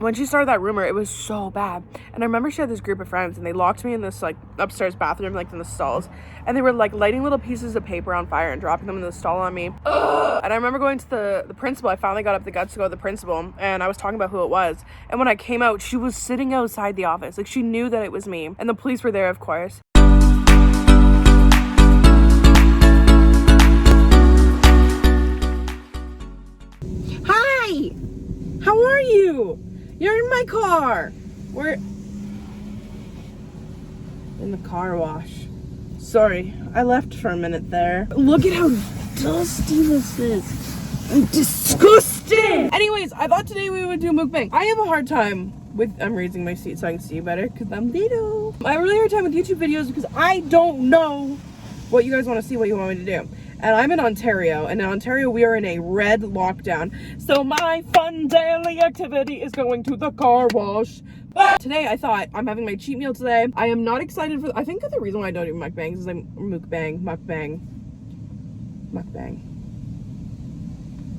when she started that rumor, it was so bad. And I remember she had this group of friends and they locked me in this like upstairs bathroom, like in the stalls, and they were like lighting little pieces of paper on fire and dropping them in the stall on me. Ugh. And I remember going to the principal. I finally got up the guts to go to the principal, and I was talking about who it was. And when I came out, she was sitting outside the office. Like, she knew that it was me, and the police were there, of course. Hi, how are you? You're in my car. We're in the car wash. Sorry, I left for a minute there. Look at how dusty this is. I'm disgusting. Anyways, I thought today we would do mukbang. I have a hard time with, I'm raising my seat so I can see you better because I'm little. I have a really hard time with YouTube videos because I don't know what you guys want to see, what you want me to do. And I'm in Ontario, and in Ontario we are in a red lockdown. So my fun daily activity is going to the car wash. But today I thought I'm having my cheat meal today. I am not excited for, I think that the reason why I don't do mukbangs is I'm mukbang.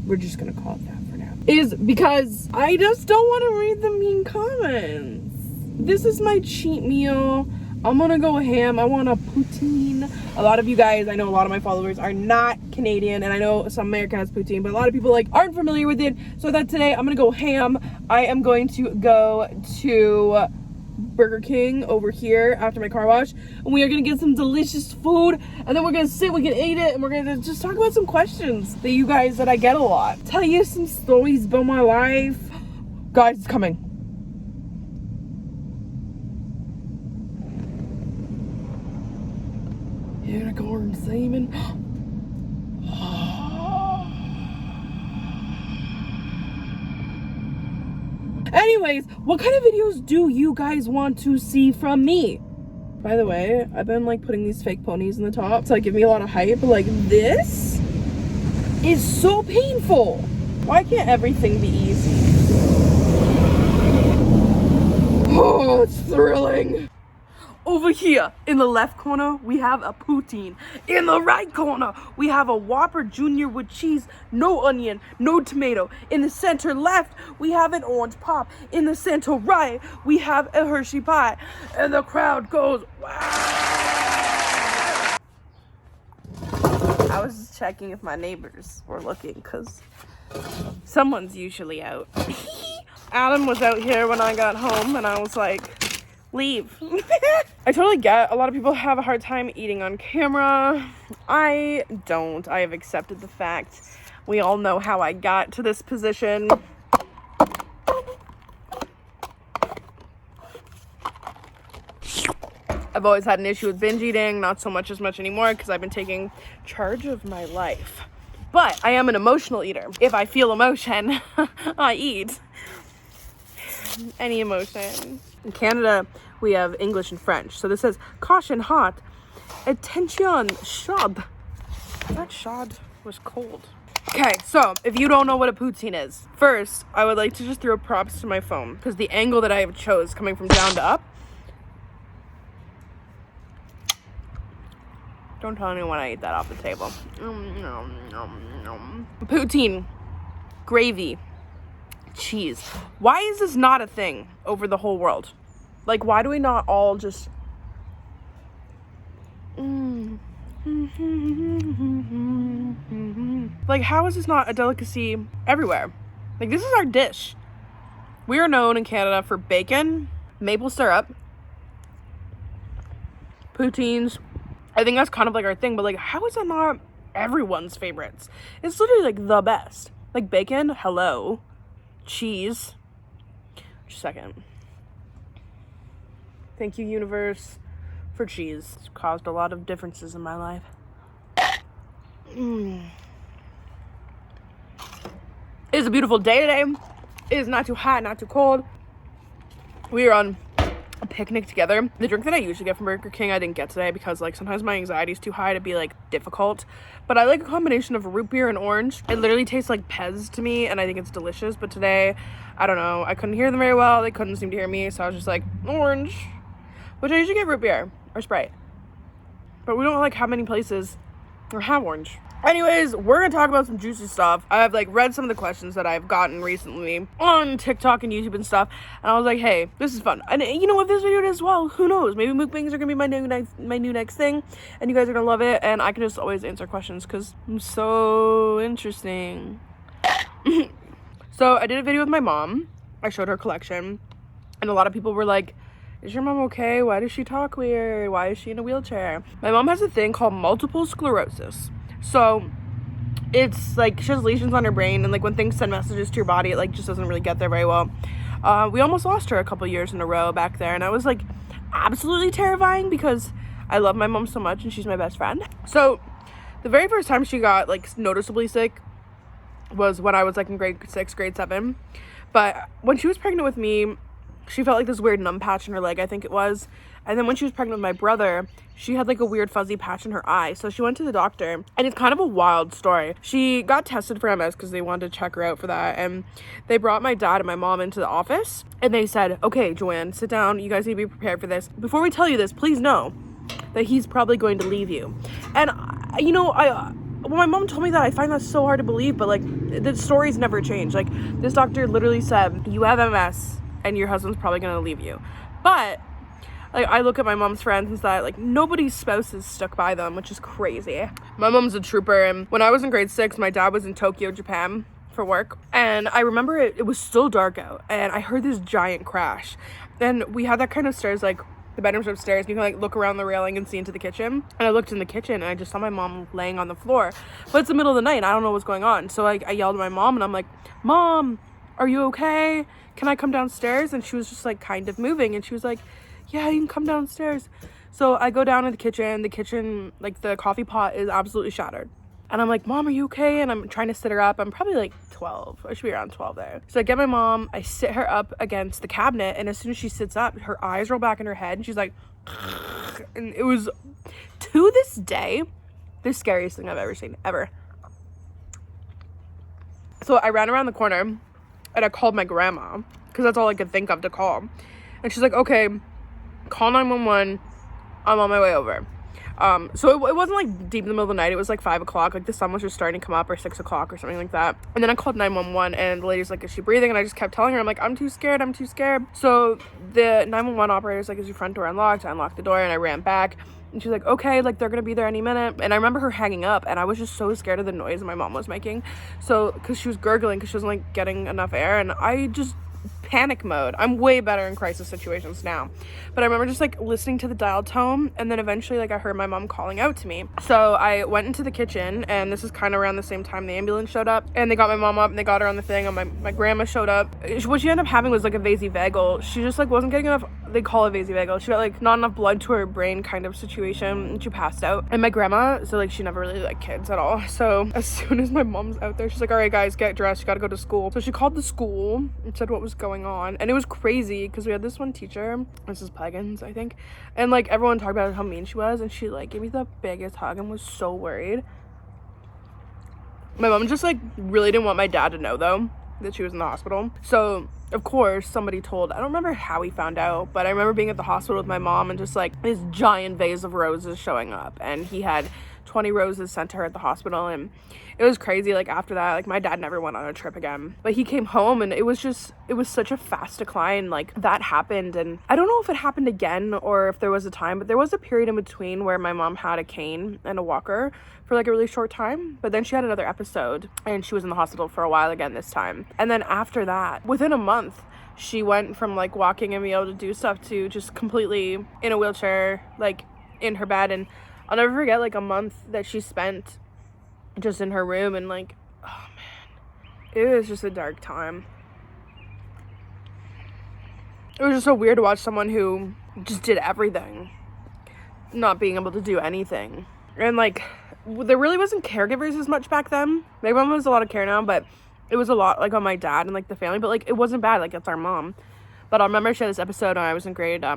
We're just gonna call it that for now. Is because I just don't want to read the mean comments. This is my cheat meal. I'm gonna go ham. I want a poutine. A lot of you guys, I know a lot of my followers are not Canadian, and I know some America has poutine, but a lot of people like aren't familiar with it. So that today I'm gonna go ham. I am going to go to Burger King over here after my car wash, and we are gonna get some delicious food, and then we're gonna sit, we can eat it, and we're gonna just talk about some questions that you guys, that I get a lot. Tell you some stories about my life. Guys, it's coming. Unicorn semen. Anyways, what kind of videos do you guys want to see from me? By the way, I've been like putting these fake ponies in the top to like give me a lot of hype, but like this is so painful. Why can't everything be easy? Oh, it's thrilling. Over here in the left corner, we have a poutine. In the right corner, we have a Whopper Jr. with cheese, no onion, no tomato. In the center left, we have an orange pop. In the center right, we have a Hershey pie. And the crowd goes, wow. I was just checking if my neighbors were looking because someone's usually out. Adam was out here when I got home and I was like, leave. I totally get a lot of people have a hard time eating on camera. I don't. I have accepted the fact. We all know how I got to this position. I've always had an issue with binge eating, not so much anymore because I've been taking charge of my life. But I am an emotional eater. If I feel emotion, I eat. Any emotion. In Canada, we have English and French. So this says, caution hot, attention chaud. That chaud was cold. Okay, so if you don't know what a poutine is, first, I would like to just throw props to my phone because the angle that I have chose coming from down to up. Don't tell anyone I ate that off the table. Poutine, gravy, cheese. Why is this not a thing over the whole world? Like, why do we not all just like, how is this not a delicacy everywhere? Like, this is our dish. We are known in Canada for bacon, maple syrup, poutines. I think that's kind of like our thing, but like, how is that not everyone's favorites? It's literally like the best. Like bacon, hello. Cheese. Just a second. Thank you, universe, for cheese. It's caused a lot of differences in my life. It's a beautiful day today. It is not too hot, not too cold. We are on a picnic together. The drink that I usually get from Burger King, I didn't get today because like sometimes my anxiety is too high to be like difficult. But I like a combination of root beer and orange. It literally tastes like Pez to me, and I think it's delicious. But today, I don't know. I couldn't hear them very well. They couldn't seem to hear me, so I was just like, orange. Which I usually get root beer or Sprite. But we don't like have many places or have orange. Anyways, we're gonna talk about some juicy stuff. I've like read some of the questions that I've gotten recently on TikTok and YouTube and stuff, and I was like, hey, this is fun. And you know, if this video does well, who knows? Maybe mukbangs are gonna be my new next thing, and you guys are gonna love it, and I can just always answer questions because I'm so interesting. So I did a video with my mom. I showed her collection, and a lot of people were like, is your mom okay? Why does she talk weird? Why is she in a wheelchair? My mom has a thing called multiple sclerosis. So it's like she has lesions on her brain, and like when things send messages to your body, it like just doesn't really get there very well. We almost lost her a couple years in a row back there, and I was like absolutely terrifying because I love my mom so much and she's my best friend. So the very first time she got like noticeably sick was when I was like in grade 6, grade 7. But when she was pregnant with me, she felt like this weird numb patch in her leg, I think it was. And then when she was pregnant with my brother, she had like a weird fuzzy patch in her eye. So she went to the doctor, and it's kind of a wild story. She got tested for MS because they wanted to check her out for that. And they brought my dad and my mom into the office, and they said, okay, Joanne, sit down. You guys need to be prepared for this. Before we tell you this, please know that he's probably going to leave you. And you know, when my mom told me that, I find that so hard to believe, but like the stories never change. Like this doctor literally said, you have MS and your husband's probably going to leave you. But like, I look at my mom's friends and say, like, nobody's spouses stuck by them, which is crazy. My mom's a trooper, and when I was in grade 6, my dad was in Tokyo, Japan for work. And I remember it was still dark out, and I heard this giant crash. Then we had that kind of stairs, like, the bedroom's upstairs, you can, like, look around the railing and see into the kitchen. And I looked in the kitchen, and I just saw my mom laying on the floor. But it's the middle of the night, and I don't know what's going on. So, like, I yelled at my mom, and I'm like, Mom, are you okay? Can I come downstairs? And she was just, like, kind of moving, and she was like, yeah, you can come downstairs. So I go down to the kitchen, like the coffee pot is absolutely shattered. And I'm like, Mom, are you okay? And I'm trying to sit her up. I'm probably like 12. I should be around 12 there. So I get my mom, I sit her up against the cabinet, and as soon as she sits up, her eyes roll back in her head, and she's like, and it was, to this day, the scariest thing I've ever seen, ever. So I ran around the corner, and I called my grandma, because that's all I could think of to call. And she's like, okay, call 911, I'm on my way over. So it wasn't like deep in the middle of the night, it was like 5 o'clock, like the sun was just starting to come up, or 6 o'clock or something like that. And then I called 911, and the lady's like, is she breathing? And I just kept telling her, I'm like, I'm too scared. So the 911 operator's like, is your front door unlocked? I unlocked the door, and I ran back, and she's like, okay, like they're gonna be there any minute. And I remember her hanging up, and I was just so scared of the noise my mom was making, so because she was gurgling because she wasn't like getting enough air, and I just panic mode. I'm way better in crisis situations now, but I remember just like listening to the dial tone, and then eventually like I heard my mom calling out to me. So I went into the kitchen, and this is kind of around the same time the ambulance showed up, and they got my mom up, and they got her on the thing, and my grandma showed up. What she ended up having was like a vasovagal. She just like wasn't getting enough, they call it vasovagal, she got like not enough blood to her brain kind of situation, and she passed out. And my grandma, so like she never really liked kids at all, so as soon as my mom's out there, she's like, all right guys, get dressed, you gotta go to school. So she called the school and said what was going on, and it was crazy because we had this one teacher, Mrs. Peggins, I think, and like everyone talked about how mean she was, and she like gave me the biggest hug and was so worried. My mom just like really didn't want my dad to know though that she was in the hospital. So of course somebody told, I don't remember how he found out, but I remember being at the hospital with my mom, and just like this giant vase of roses showing up, and he had 20 roses sent to her at the hospital. And it was crazy. Like after that, like my dad never went on a trip again, but he came home, and it was such a fast decline. Like that happened, and I don't know if it happened again or if there was a time, but there was a period in between where my mom had a cane and a walker for like a really short time, but then she had another episode, and she was in the hospital for a while again this time. And then after that, within a month, she went from like walking and being able to do stuff to just completely in a wheelchair, like in her bed. And I'll never forget like a month that she spent just in her room, and like, oh man, it was just a dark time. It was just so weird to watch someone who just did everything not being able to do anything. And like there really wasn't caregivers as much back then. My mom has a lot of care now, but it was a lot like on my dad and like the family, but like it wasn't bad, like it's our mom. But I remember she had this episode when I was in grade I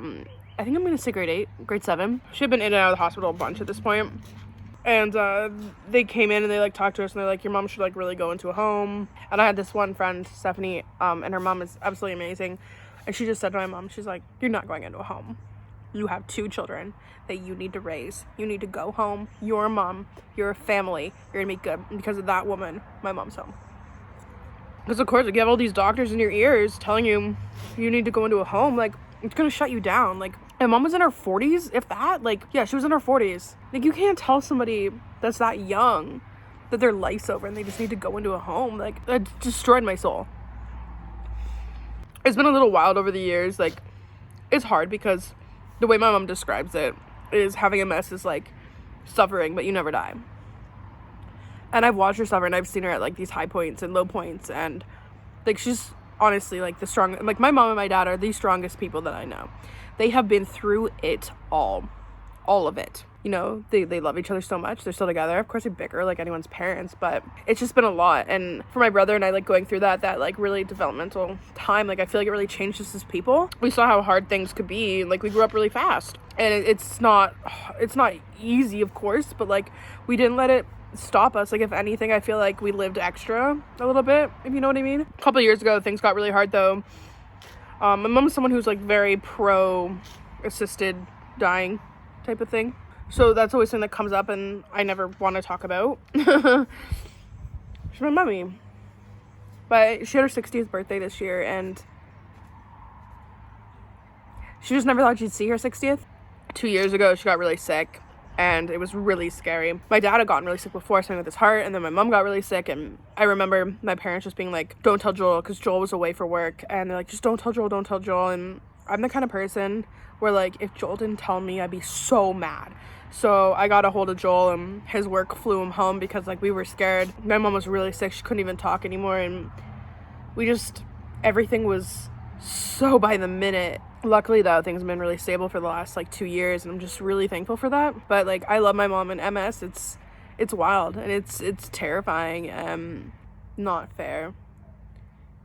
think I'm gonna say grade 8, grade 7. She had been in and out of the hospital a bunch at this point. And they came in and they like talked to us, and they're like, your mom should like really go into a home. And I had this one friend, Stephanie, and her mom is absolutely amazing. And she just said to my mom, she's like, you're not going into a home. You have 2 children that you need to raise. You need to go home. You're a mom. You're a family. You're gonna be good. And because of that woman, my mom's home. Because of course, like, you have all these doctors in your ears telling you you need to go into a home. Like, it's gonna shut you down. Like, my mom was in her 40s, if that. Like, yeah, she was in her 40s. Like, you can't tell somebody that's that young that their life's over and they just need to go into a home. Like, that destroyed my soul. It's been a little wild over the years. Like, it's hard because the way my mom describes it is having MS is like suffering, but you never die. And I've watched her suffer, and I've seen her at like these high points and low points, and like she's honestly like the strong, like my mom and my dad are the strongest people that I know. They have been through it all of it. You know, they love each other so much. They're still together. Of course they bicker like anyone's parents, but it's just been a lot. And for my brother and I, like going through that like really developmental time, like I feel like it really changed us as people. We saw how hard things could be. Like, we grew up really fast, and it's not easy, of course, but like we didn't let it stop us. Like, if anything, I feel like we lived extra a little bit, if you know what I mean. A couple of years ago, things got really hard though. My mom's someone who's like very pro assisted dying type of thing, so that's always something that comes up and I never want to talk about. She's my mommy, but she had her 60th birthday this year, and she just never thought she'd see her 60th. 2 years ago she got really sick, and it was really scary. My dad had gotten really sick before, something with his heart, and then my mom got really sick, and I remember my parents just being like, don't tell Joel, because Joel was away for work, and they're like, just don't tell Joel. And I'm the kind of person where like, if Joel didn't tell me, I'd be so mad. So I got a hold of Joel, and his work flew him home because like we were scared. My mom was really sick, she couldn't even talk anymore, and everything was so by the minute. Luckily though, things have been really stable for the last like 2 years, and I'm just really thankful for that. But like, I love my mom, and MS, it's wild, and it's terrifying, not fair.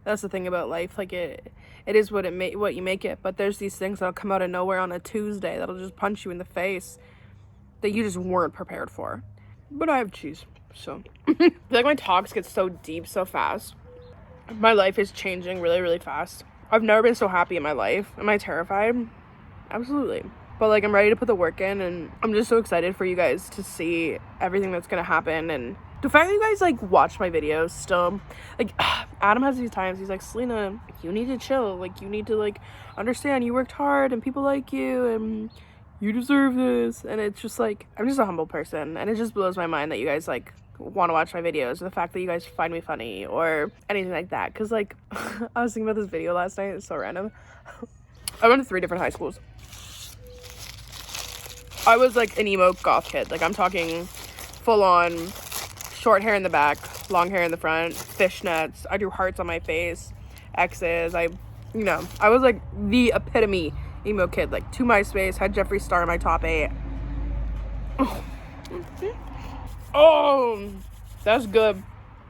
That's the thing about life. Like, it is what you make it. But there's these things that'll come out of nowhere on a Tuesday that'll just punch you in the face that you just weren't prepared for. But I have cheese, so I feel like my talks get so deep so fast. My life is changing really, really fast. I've never been so happy in my life. Am I terrified? Absolutely. But like, I'm ready to put the work in, and I'm just so excited for you guys to see everything that's gonna happen. And the fact that you guys like watch my videos still, like Adam has these times, he's like, Selena, you need to chill, like you need to like understand you worked hard and people like you and you deserve this. And it's just like, I'm just a humble person, and it just blows my mind that you guys like want to watch my videos, or the fact that you guys find me funny or anything like that. Because like I was thinking about this video last night, it's so random. I went to 3 different high schools. I was like an emo goth kid, like I'm talking full on short hair in the back, long hair in the front, fishnets, I drew hearts on my face, X's, I was like the epitome emo kid, like 2 MySpace, had Jeffree Star in my top 8. Oh, that's good.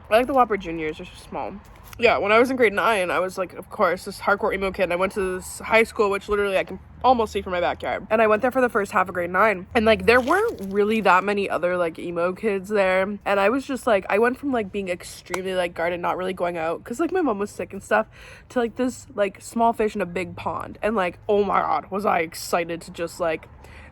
I like the Whopper Juniors, they're so small. Yeah, when I was in grade 9, I was like, of course, this hardcore emo kid, and I went to this high school, which literally I can almost see from my backyard. And I went there for the first half of grade 9, and like there weren't really that many other like emo kids there. And I was just like, I went from like being extremely like guarded, not really going out because like my mom was sick and stuff, to like this like small fish in a big pond. And like, oh my god, was I excited to just like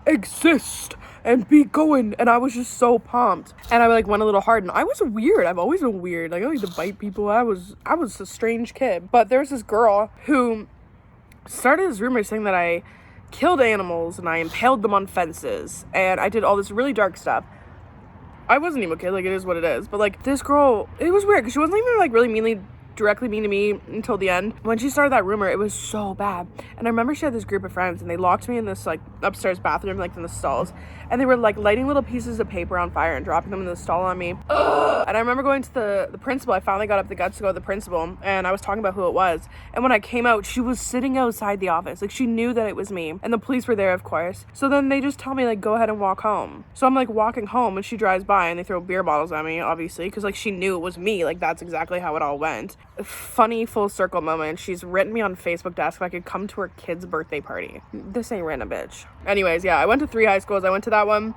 exist and be going, and I was just so pumped. And I like went a little hard, and I was weird. I've always been weird. Like, I like to bite people. I was a strange kid. But there's this girl who started this rumor saying that I killed animals and I impaled them on fences, and I did all this really dark stuff. I wasn't emo kid, like it is what it is. But like this girl, it was weird because she wasn't even like really directly mean to me until the end. When she started that rumor, it was so bad. And I remember she had this group of friends, and they locked me in this like upstairs bathroom, like in the stalls, and they were like lighting little pieces of paper on fire and dropping them in the stall on me. Ugh. And I remember going to the principal. I finally got up the guts to go to the principal, and I was talking about who it was. And when I came out, she was sitting outside the office, like she knew that it was me, and the police were there, of course. So then they just tell me like, go ahead and walk home. So I'm like walking home, and she drives by, and they throw beer bottles at me, obviously, because like she knew it was me. Like that's exactly how it all went. Funny full circle moment. She's written me on Facebook to ask if I could come to her kid's birthday party. This ain't random, bitch. Anyways, yeah, I went to 3 high schools. I went to that one,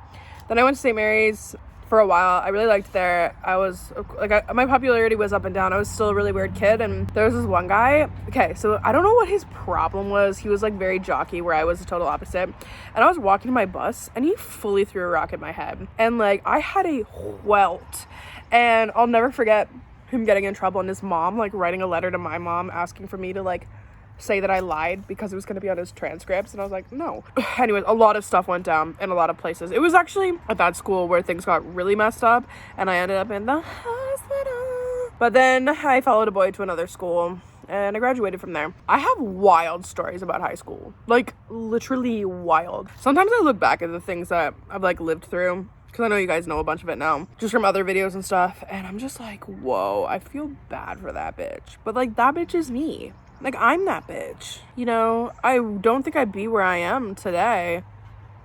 then I went to St. Mary's for a while. I really liked there. I was like, my popularity was up and down. I was still a really weird kid, and there was this one guy. Okay, so I don't know what his problem was. He was like very jockey, where I was the total opposite. And I was walking to my bus, and he fully threw a rock at my head, and like I had a welt. And I'll never forget him getting in trouble, and his mom like writing a letter to my mom asking for me to like say that I lied because it was going to be on his transcripts, and I was like, no. Anyways, a lot of stuff went down in a lot of places. It was actually at that school where things got really messed up, and I ended up in the hospital. But then I followed a boy to another school, and I graduated from there. I have wild stories about high school, like literally wild. Sometimes I look back at the things that I've like lived through, because I know you guys know a bunch of it now, just from other videos and stuff, and I'm just like, whoa, I feel bad for that bitch. But like, that bitch is me. Like, I'm that bitch, you know? I don't think I'd be where I am today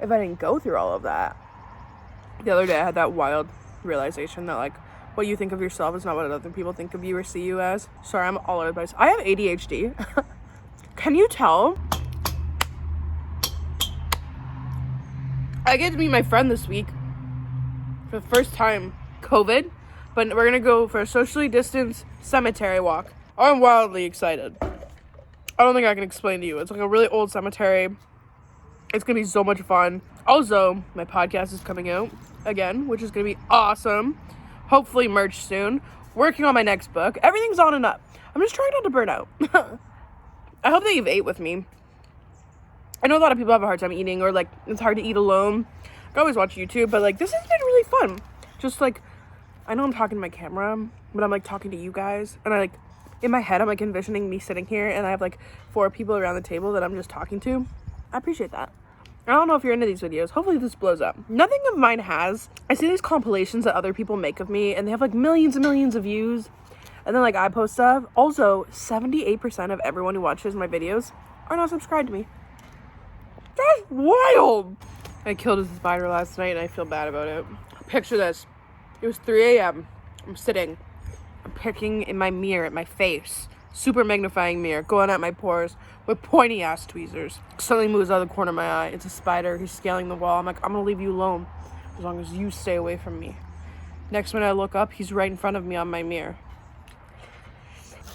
if I didn't go through all of that. The other day, I had that wild realization that, like, what you think of yourself is not what other people think of you or see you as. Sorry, I'm all over the place. I have ADHD. Can you tell? I get to meet my friend this week for the first time. COVID. But we're gonna go for a socially distanced cemetery walk. I'm wildly excited. I don't think I can explain to you. It's like a really old cemetery. It's gonna be so much fun. Also, my podcast is coming out again, which is gonna be awesome. Hopefully merch soon. Working on my next book. Everything's on and up. I'm just trying not to burn out. I hope that you've ate with me. I know a lot of people have a hard time eating, or like it's hard to eat alone. I always watch YouTube, but like this has been really fun. Just like, I know I'm talking to my camera, but I'm like talking to you guys, and I like, in my head, I'm like envisioning me sitting here, and I have like 4 people around the table that I'm just talking to. I appreciate that. I don't know if you're into these videos. Hopefully this blows up. Nothing of mine has. I see these compilations that other people make of me, and they have like millions and millions of views. And then like I post stuff. Also, 78% of everyone who watches my videos are not subscribed to me. That's wild. I killed a spider last night, and I feel bad about it. Picture this. It was 3 a.m. I'm sitting. I'm picking in my mirror at my face. Super magnifying mirror. Going at my pores with pointy ass tweezers. Something moves out of the corner of my eye. It's a spider. He's scaling the wall. I'm like, I'm gonna leave you alone as long as you stay away from me. Next minute I look up, he's right in front of me on my mirror.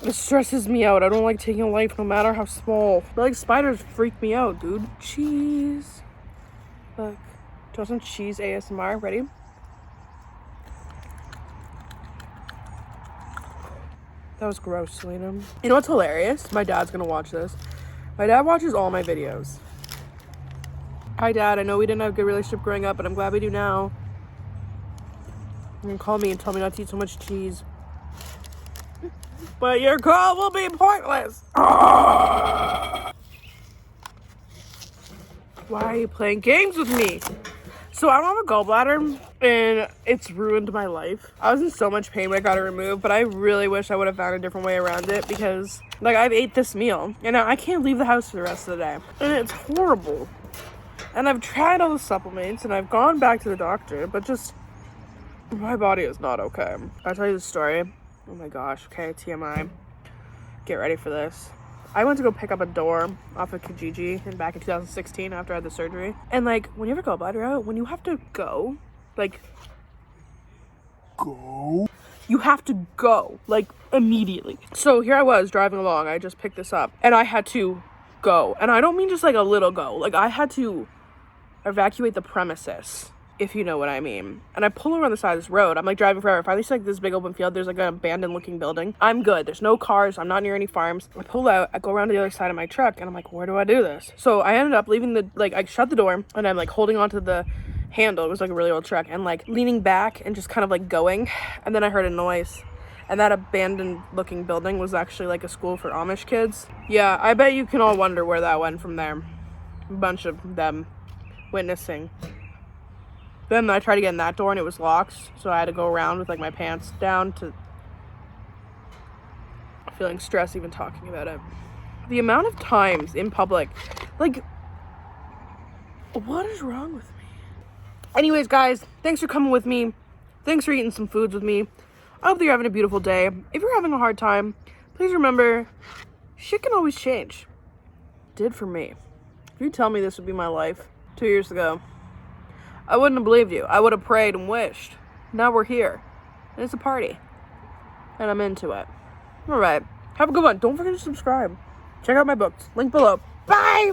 It stresses me out. I don't like taking a life no matter how small. But like, spiders freak me out, dude. Cheese. Look. Do you want some cheese ASMR? Ready? That was gross, Selena. You know what's hilarious? My dad's gonna watch this. My dad watches all my videos. Hi, Dad. I know we didn't have a good relationship growing up, but I'm glad we do now. You can call me and tell me not to eat so much cheese. But your call will be pointless. Why are you playing games with me? So I don't have a gallbladder, and it's ruined my life. I was in so much pain when I got it removed, but I really wish I would have found a different way around it, because like, I've ate this meal and I can't leave the house for the rest of the day, and it's horrible. And I've tried all the supplements, and I've gone back to the doctor, but just my body is not okay. I'll tell you the story. Oh my gosh. Okay, TMI. Get ready for this. I went to go pick up a door off of Kijiji back in 2016 after I had the surgery. And like, when you have a gallbladder out, when you have to go, like, you have to go, like, immediately. So here I was driving along. I just picked this up, and I had to go. And I don't mean just like a little go. Like, I had to evacuate the premises, if you know what I mean. And I pull around the side of this road. I'm like driving forever. Finally see like this big open field. There's like an abandoned looking building. I'm good. There's no cars. I'm not near any farms. I pull out. I go around to the other side of my truck, and I'm like, where do I do this? So I ended up leaving the, like, I shut the door, and I'm like holding onto the handle. It was like a really old truck, and like leaning back and just kind of like going. And then I heard a noise. And that abandoned looking building was actually like a school for Amish kids. Yeah, I bet you can all wonder where that went from there. A bunch of them witnessing. Then I tried to get in that door, and it was locked, so I had to go around with like my pants down, to feeling stressed even talking about it. The amount of times in public, like, what is wrong with me? Anyways, guys, thanks for coming with me. Thanks for eating some foods with me. I hope that you're having a beautiful day. If you're having a hard time, please remember, shit can always change. It did for me. If you tell me this would be my life 2 years ago, I wouldn't have believed you. I would have prayed and wished. now we're here. And it's a party. And I'm into it. All right. Have a good one. Don't forget to subscribe. Check out my books. Link below. Bye!